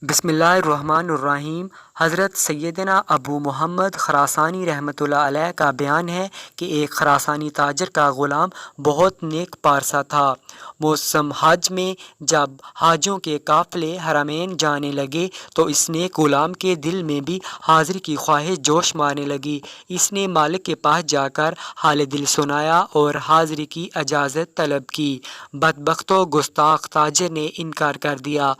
بسم اللہ الرحمن الرحیم۔ حضرت سیدنا ابو محمد خراسانی رحمۃ اللہ علیہ کا بیان ہے کہ ایک خراسانی تاجر کا غلام بہت نیک پارسا تھا۔ موسم حج میں جب حاجیوں کے قافلے حرمین جانے لگے تو اس نیک غلام کے دل میں بھی حاضری کی خواہش جوش مارنے لگی۔ اس نے مالک کے پاس جا کر حال دل سنایا اور حاضری کی اجازت طلب کی۔ بدبخت و گستاخ تاجر نے انکار کر دیا۔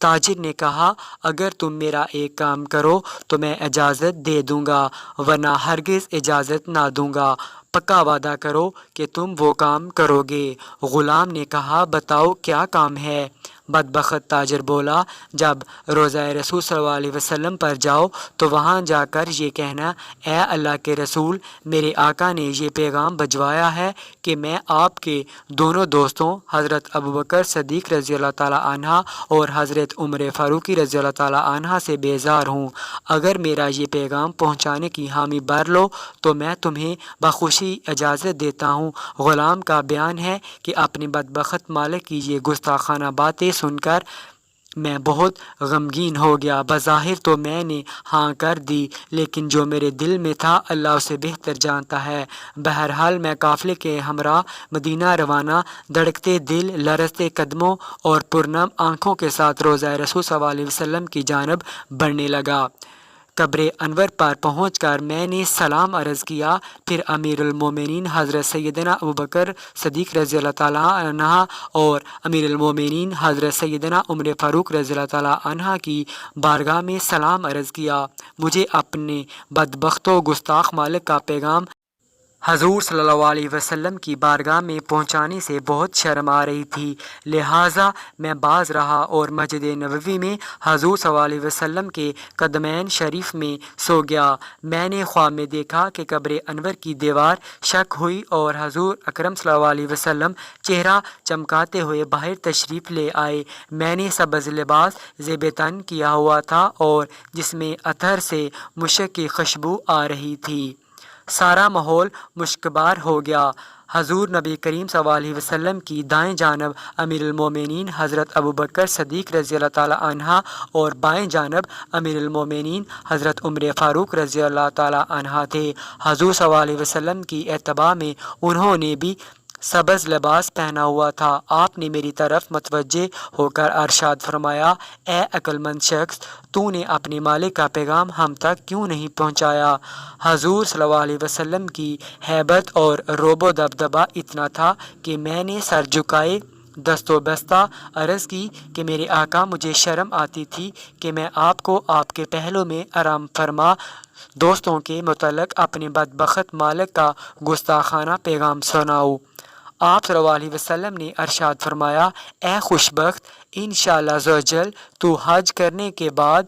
تاجر نے کہا، اگر تم میرا ایک کام کرو تو میں اجازت دے دوں گا، ورنہ ہرگز اجازت نہ دوں گا۔ پکا وعدہ کرو کہ تم وہ کام کرو گے۔ غلام نے کہا، بتاؤ کیا کام ہے؟ بدبخت تاجر بولا، جب روضہ رسول صلی اللہ علیہ وسلم پر جاؤ تو وہاں جا کر یہ کہنا، اے اللہ کے رسول، میرے آقا نے یہ پیغام بھجوایا ہے کہ میں آپ کے دونوں دوستوں حضرت ابوبکر صدیق رضی اللہ تعالیٰ عنہ اور حضرت عمر فاروقی رضی اللہ تعالیٰ عنہ سے بیزار ہوں۔ اگر میرا یہ پیغام پہنچانے کی حامی بھر لو تو میں تمہیں بخوشی اجازت دیتا ہوں۔ غلام کا بیان ہے کہ اپنے بدبخت مالک کی یہ گستاخانہ باتیں سن کر میں بہت غمگین ہو گیا۔ بظاہر تو میں نے ہاں کر دی، لیکن جو میرے دل میں تھا اللہ اسے بہتر جانتا ہے۔ بہرحال میں قافلے کے ہمراہ مدینہ روانہ، دھڑکتے دل، لرزتے قدموں اور پرنم آنکھوں کے ساتھ روضہ رسول صلی اللہ علیہ وسلم کی جانب بڑھنے لگا۔ قبر انور پر پہنچ کر میں نے سلام عرض کیا، پھر امیر المومنین حضرت سیدنا ابوبکر صدیق رضی اللہ تعالیٰ عنہ اور امیر المومنین حضرت سیدنا عمر فاروق رضی اللہ تعالیٰ عنہ کی بارگاہ میں سلام عرض کیا۔ مجھے اپنے بدبخت و گستاخ مالک کا پیغام حضور صلی اللہ علیہ وسلم کی بارگاہ میں پہنچانے سے بہت شرم آ رہی تھی، لہٰذا میں باز رہا اور مسجد نبوی میں حضور صلی اللہ علیہ وسلم کے قدمین شریف میں سو گیا۔ میں نے خواب میں دیکھا کہ قبر انور کی دیوار شق ہوئی اور حضور اکرم صلی اللہ علیہ وسلم چہرہ چمکاتے ہوئے باہر تشریف لے آئے۔ میں نے سبز لباس زیب تن کیا ہوا تھا اور جس میں عطر سے مشک کی خوشبو آ رہی تھی۔ سارا ماحول مشکبار ہو گیا۔ حضور نبی کریم صلی اللہ علیہ وسلم کی دائیں جانب امیر المومنین حضرت ابوبکر صدیق رضی اللہ تعالیٰ عنہ اور بائیں جانب امیر المومنین حضرت عمر فاروق رضی اللہ تعالیٰ عنہ تھے۔ حضور صلی اللہ علیہ وسلم کی اتباع میں انہوں نے بھی سبز لباس پہنا ہوا تھا۔ آپ نے میری طرف متوجہ ہو کر ارشاد فرمایا، اے عقل مند شخص، تو نے اپنے مالک کا پیغام ہم تک کیوں نہیں پہنچایا؟ حضور صلی اللہ علیہ وسلم کی ہیبت اور رعب و دبدبہ اتنا تھا کہ میں نے سر جھکائے دست و بستہ عرض کی کہ میرے آقا، مجھے شرم آتی تھی کہ میں آپ کو آپ کے پہلو میں آرام فرما دوستوں کے متعلق اپنے بدبخت مالک کا گستاخانہ پیغام سناؤں۔ آپ صلی اللہ علیہ وسلم نے ارشاد فرمایا، اے خوش بخت، انشاءاللہ عزوجل تو حج کرنے کے بعد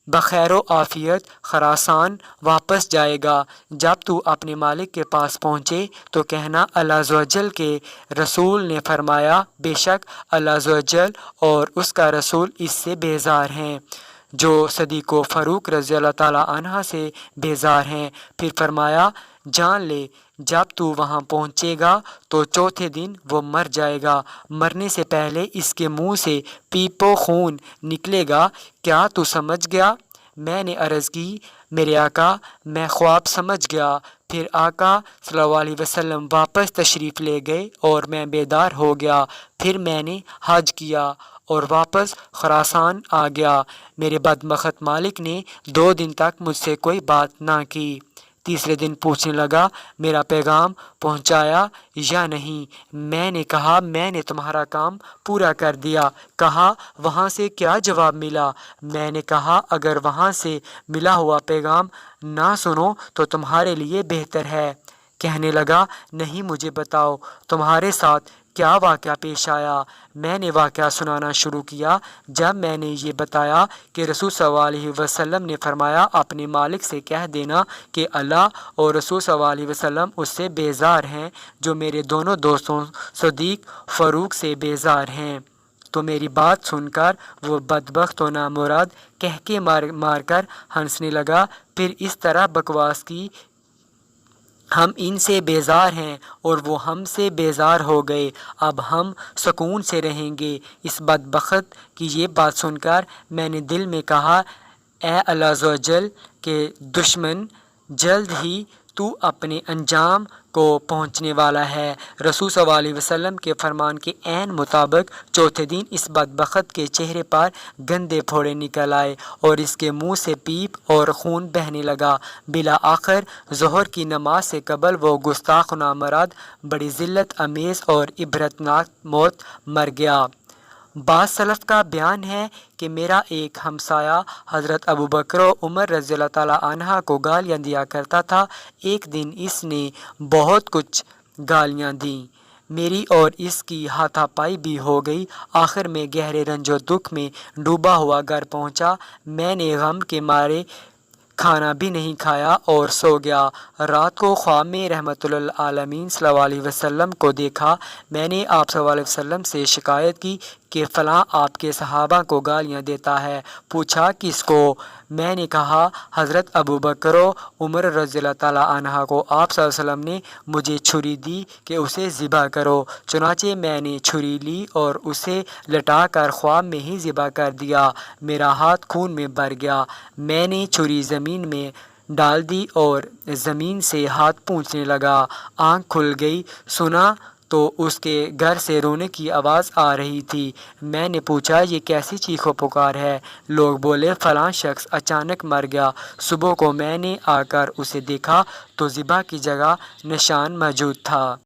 بخیر و عافیت خراسان واپس جائے گا۔ جب تو اپنے مالک کے پاس پہنچے تو کہنا، اللہ عزوجل کے رسول نے فرمایا، بے شک اللہ عزوجل اور اس کا رسول اس سے بیزار ہیں جو صدیق و فاروق رضی اللہ تعالیٰ عنہ سے بیزار ہیں۔ پھر فرمایا، جان لے جب تو وہاں پہنچے گا تو چوتھے دن وہ مر جائے گا، مرنے سے پہلے اس کے منہ سے پیپو خون نکلے گا، کیا تو سمجھ گیا؟ میں نے عرض کی، میرے آقا، میں خواب سمجھ گیا۔ پھر آقا صلی اللہ علیہ وسلم واپس تشریف لے گئے اور میں بیدار ہو گیا۔ پھر میں نے حج کیا اور واپس خراسان آ گیا۔ میرے بدبخت مالک نے 2 دن تک مجھ سے کوئی بات نہ کی۔ تیسرے دن پوچھنے لگا، میرا پیغام پہنچایا یا نہیں؟ میں نے کہا، میں نے تمہارا کام پورا کر دیا۔ کہا، وہاں سے کیا جواب ملا؟ میں نے کہا، اگر وہاں سے ملا ہوا پیغام نہ سنو تو تمہارے لیے بہتر ہے۔ کہنے لگا، نہیں، مجھے بتاؤ تمہارے ساتھ کیا واقعہ پیش آیا؟ میں نے واقعہ سنانا شروع کیا۔ جب میں نے یہ بتایا کہ رسول صلی اللہ علیہ وسلم نے فرمایا، اپنے مالک سے کہہ دینا کہ اللہ اور رسول صلی اللہ علیہ وسلم اس سے بیزار ہیں جو میرے دونوں دوستوں صدیق فاروق سے بیزار ہیں، تو میری بات سن کر وہ بدبخت و نامراد کہکے مار کر ہنسنے لگا۔ پھر اس طرح بکواس کی ہم ان سے بیزار ہیں اور وہ ہم سے بیزار ہو گئے، اب ہم سکون سے رہیں گے۔ اس بدبخت کی یہ بات سن کر میں نے دل میں کہا، اے اللہ عز و جل کے دشمن، جلد ہی تو اپنے انجام کو پہنچنے والا ہے۔ رسول صلی اللہ علیہ وسلم کے فرمان کے عین مطابق چوتھے دن اس بدبخت کے چہرے پر گندے پھوڑے نکل آئے اور اس کے منہ سے پیپ اور خون بہنے لگا۔ بالآخر ظہر کی نماز سے قبل وہ گستاخ و نامراد بڑی ذلت امیز اور عبرتناک موت مر گیا۔ بعض سلف کا بیان ہے کہ میرا ایک ہمسایہ حضرت ابوبکر و عمر رضی اللہ تعالیٰ عنہ کو گالیاں دیا کرتا تھا۔ ایک دن اس نے بہت کچھ گالیاں دیں، میری اور اس کی ہاتھا پائی بھی ہو گئی۔ آخر میں گہرے رنج و دکھ میں ڈوبا ہوا گھر پہنچا۔ میں نے غم کے مارے کھانا بھی نہیں کھایا اور سو گیا۔ رات کو خواب میں رحمت للعالمین صلی اللہ علیہ وسلم کو دیکھا۔ میں نے آپ صلی اللہ علیہ وسلم سے شکایت کی کہ فلاں آپ کے صحابہ کو گالیاں دیتا ہے۔ پوچھا کس کو؟ میں نے کہا حضرت ابوبکر و عمر رضی اللہ تعالیٰ عنہ کو۔ آپ صلی اللہ علیہ وسلم نے مجھے چھری دی کہ اسے ذبح کرو۔ چنانچہ میں نے چھری لی اور اسے لٹا کر خواب میں ہی ذبح کر دیا۔ میرا ہاتھ خون میں بھر گیا۔ میں نے چھری زمین میں ڈال دی اور زمین سے ہاتھ پونچھنے لگا۔ آنکھ کھل گئی، سنا تو اس کے گھر سے رونے کی آواز آ رہی تھی۔ میں نے پوچھا یہ کیسی چیخ و پکار ہے؟ لوگ بولے فلاں شخص اچانک مر گیا۔ صبح کو میں نے آ کر اسے دیکھا تو ذبح کی جگہ نشان موجود تھا۔